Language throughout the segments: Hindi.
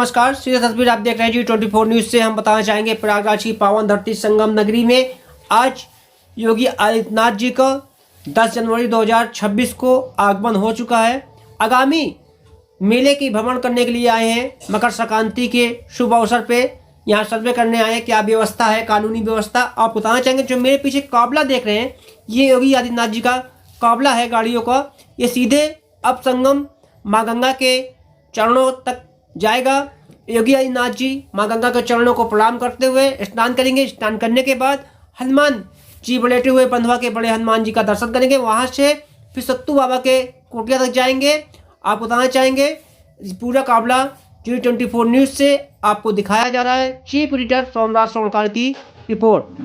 नमस्कार, सीधी तस्वीर आप देख रहे हैं G24 न्यूज से। हम बताना चाहेंगे प्रयागराज की पावन धरती संगम नगरी में आज योगी आदित्यनाथ जी का 10 जनवरी 2026 को आगमन हो चुका है। आगामी मेले की भ्रमण करने के लिए आए हैं। मकर संक्रांति के शुभ अवसर पे यहाँ सर्वे करने आए हैं, क्या व्यवस्था है, कानूनी व्यवस्था। आप बताना चाहेंगे जो मेरे पीछे काफिला देख रहे हैं, ये योगी आदित्यनाथ जी का काफिला है गाड़ियों का। ये सीधे अब संगम माँ गंगा के चरणों तक जाएगा। योगी आदित्यनाथ जी माँ गंगा के चरणों को प्रणाम करते हुए स्नान करेंगे। स्नान करने के बाद हनुमान जी लेटे हुए बंधुआ के बड़े हनुमान जी का दर्शन करेंगे। वहाँ से फिर सत्तू बाबा के कुटिया तक जाएंगे। आप बताना चाहेंगे पूरा काफिला G24 न्यूज से आपको दिखाया जा रहा है। चीफ एडिटर सोमनाथ सोनकार की रिपोर्ट।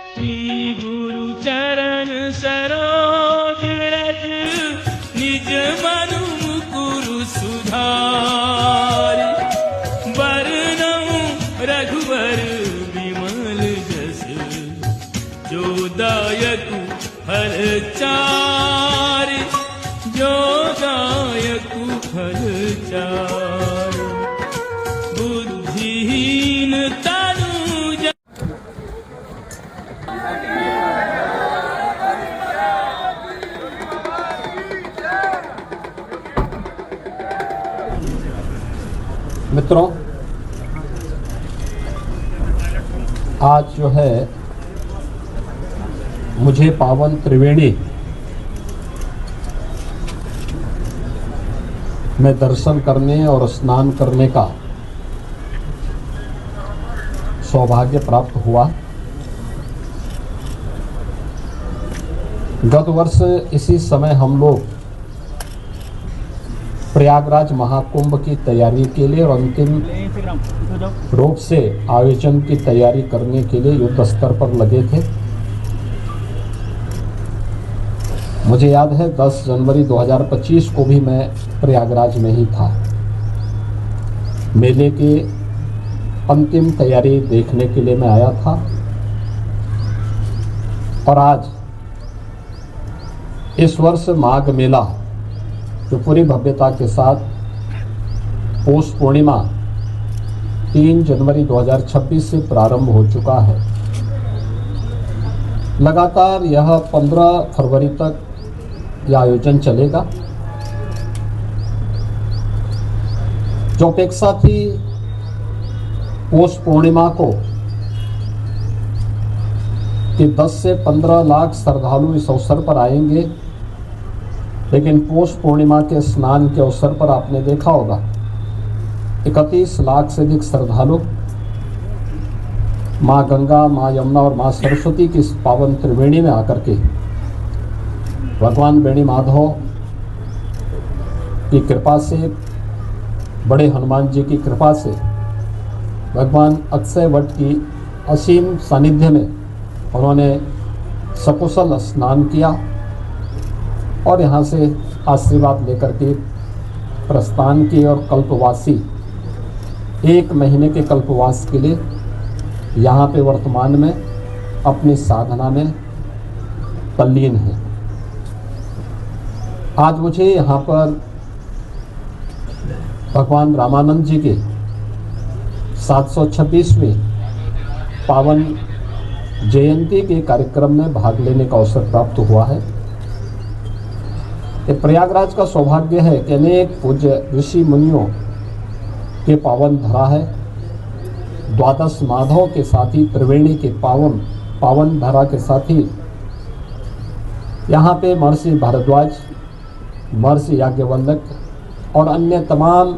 श्री गुरु चरण सरोज रज निज मनु मुकुरु सुधार बरनऊं रघुवर विमल जस जो दायक फल चार जो दायक फल चार बुद्धिहीन तनु मित्रों, आज जो है मुझे पावन त्रिवेणी में दर्शन करने और स्नान करने का सौभाग्य प्राप्त हुआ। गत वर्ष इसी समय हम लोग प्रयागराज महाकुंभ की तैयारी के लिए और अंतिम रूप से आयोजन की तैयारी करने के लिए युद्ध स्तर पर लगे थे। मुझे याद है 10 जनवरी 2025 को भी मैं प्रयागराज में ही था। मेले की अंतिम तैयारी देखने के लिए मैं आया था और आज इस वर्ष माघ मेला जो पूरी भव्यता के साथ पौष पूर्णिमा 3 जनवरी 2026 से प्रारंभ हो चुका है। लगातार यह 15 फरवरी तक यह आयोजन चलेगा। जो अपेक्षा थी पौष पूर्णिमा को कि 10 से 15 लाख श्रद्धालु इस अवसर पर आएंगे, लेकिन पौष पूर्णिमा के स्नान के अवसर पर आपने देखा होगा 31 लाख से अधिक श्रद्धालु माँ गंगा, माँ यमुना और माँ सरस्वती की इस पावन त्रिवेणी में आकर के भगवान बेणी माधव की कृपा से, बड़े हनुमान जी की कृपा से, भगवान अक्षय वट की असीम सानिध्य में उन्होंने सकुशल स्नान किया और यहाँ से आशीर्वाद लेकर के प्रस्थान की और कल्पवासी 1 महीने के कल्पवास के लिए यहाँ पे वर्तमान में अपनी साधना में तल्लीन है। आज मुझे यहाँ पर भगवान रामानंद जी के 726वें पावन जयंती के कार्यक्रम में भाग लेने का अवसर प्राप्त हुआ है। ये प्रयागराज का सौभाग्य है कि अनेक पूज्य ऋषि मुनियों के पावन धरा है। द्वादश माधव के साथ ही त्रिवेणी के पावन धरा के साथ ही यहाँ पे महर्षि भारद्वाज, महर्षि याज्ञवल्क्य और अन्य तमाम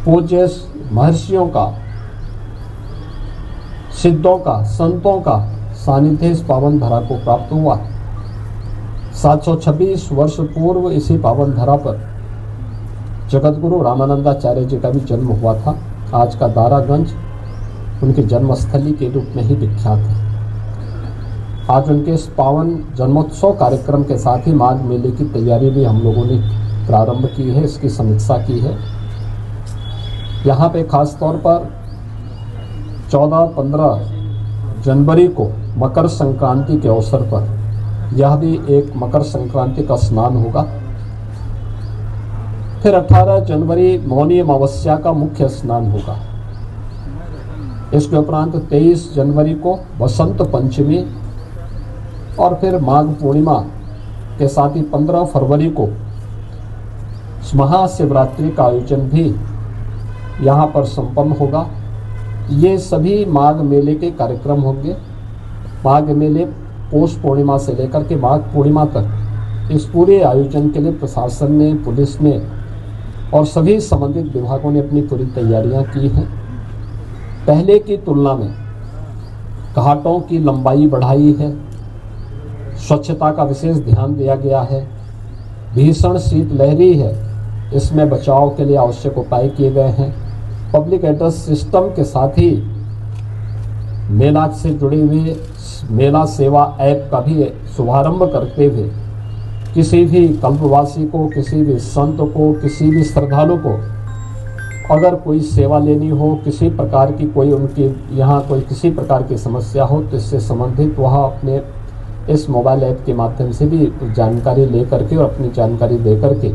पूज्य महर्षियों का, सिद्धों का, संतों का सानिध्य इस पावन धरा को प्राप्त हुआ। 726 वर्ष पूर्व इसी पावन धरा पर जगतगुरु रामानंदाचार्य जी का भी जन्म हुआ था। आज का दारागंज उनके जन्मस्थली के रूप में ही विख्यात है। आज उनके इस पावन जन्मोत्सव कार्यक्रम के साथ ही माघ मेले की तैयारी भी हम लोगों ने प्रारंभ की है, इसकी समीक्षा की है। यहाँ पे खास तौर पर 14-15 जनवरी को मकर संक्रांति के अवसर पर यह भी एक मकर संक्रांति का स्नान होगा। फिर 18 जनवरी मौनी अमावस्या का मुख्य स्नान होगा। इसके उपरांत 23 जनवरी को बसंत पंचमी और फिर माघ पूर्णिमा के साथ ही 15 फरवरी को महाशिवरात्रि का आयोजन भी यहाँ पर संपन्न होगा। ये सभी माघ मेले के कार्यक्रम होंगे। माघ मेले पौष पूर्णिमा से लेकर के माघ पूर्णिमा तक इस पूरे आयोजन के लिए प्रशासन ने, पुलिस ने और सभी संबंधित विभागों ने अपनी पूरी तैयारियां की हैं। पहले की तुलना में घाटों की लंबाई बढ़ाई है, स्वच्छता का विशेष ध्यान दिया गया है। भीषण शीतलहरी है, इसमें बचाव के लिए आवश्यक उपाय किए गए हैं। पब्लिक एड्रेस सिस्टम के साथ ही मेला से जुड़े हुए मेला सेवा ऐप का भी शुभारंभ करते हुए किसी भी कल्पवासी को, किसी भी संत को, किसी भी श्रद्धालु को अगर कोई सेवा लेनी हो, किसी प्रकार की कोई उनके यहाँ कोई किसी प्रकार की समस्या हो, तो इससे संबंधित वह अपने इस मोबाइल ऐप के माध्यम से भी जानकारी ले करके और अपनी जानकारी दे करके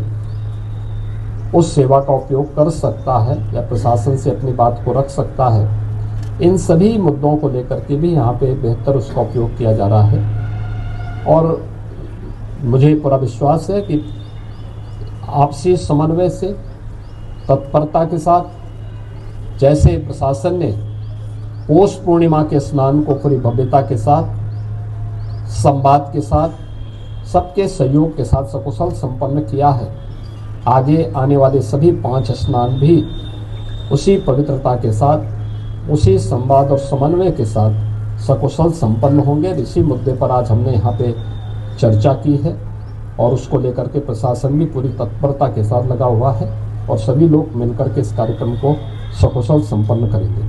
उस सेवा का उपयोग कर सकता है या प्रशासन से अपनी बात को रख सकता है। इन सभी मुद्दों को लेकर के भी यहाँ पे बेहतर उसका उपयोग किया जा रहा है और मुझे पूरा विश्वास है कि आपसी समन्वय से, तत्परता के साथ, जैसे प्रशासन ने पौष पूर्णिमा के स्नान को पूरी भव्यता के साथ, संवाद के साथ, सबके सहयोग के साथ सकुशल संपन्न किया है, आगे आने वाले सभी 5 स्नान भी उसी पवित्रता के साथ, उसी संवाद और समन्वय के साथ सकुशल संपन्न होंगे। इसी मुद्दे पर आज हमने यहाँ पे चर्चा की है और उसको लेकर के प्रशासन भी पूरी तत्परता के साथ लगा हुआ है और सभी लोग मिलकर के इस कार्यक्रम को सकुशल संपन्न करेंगे।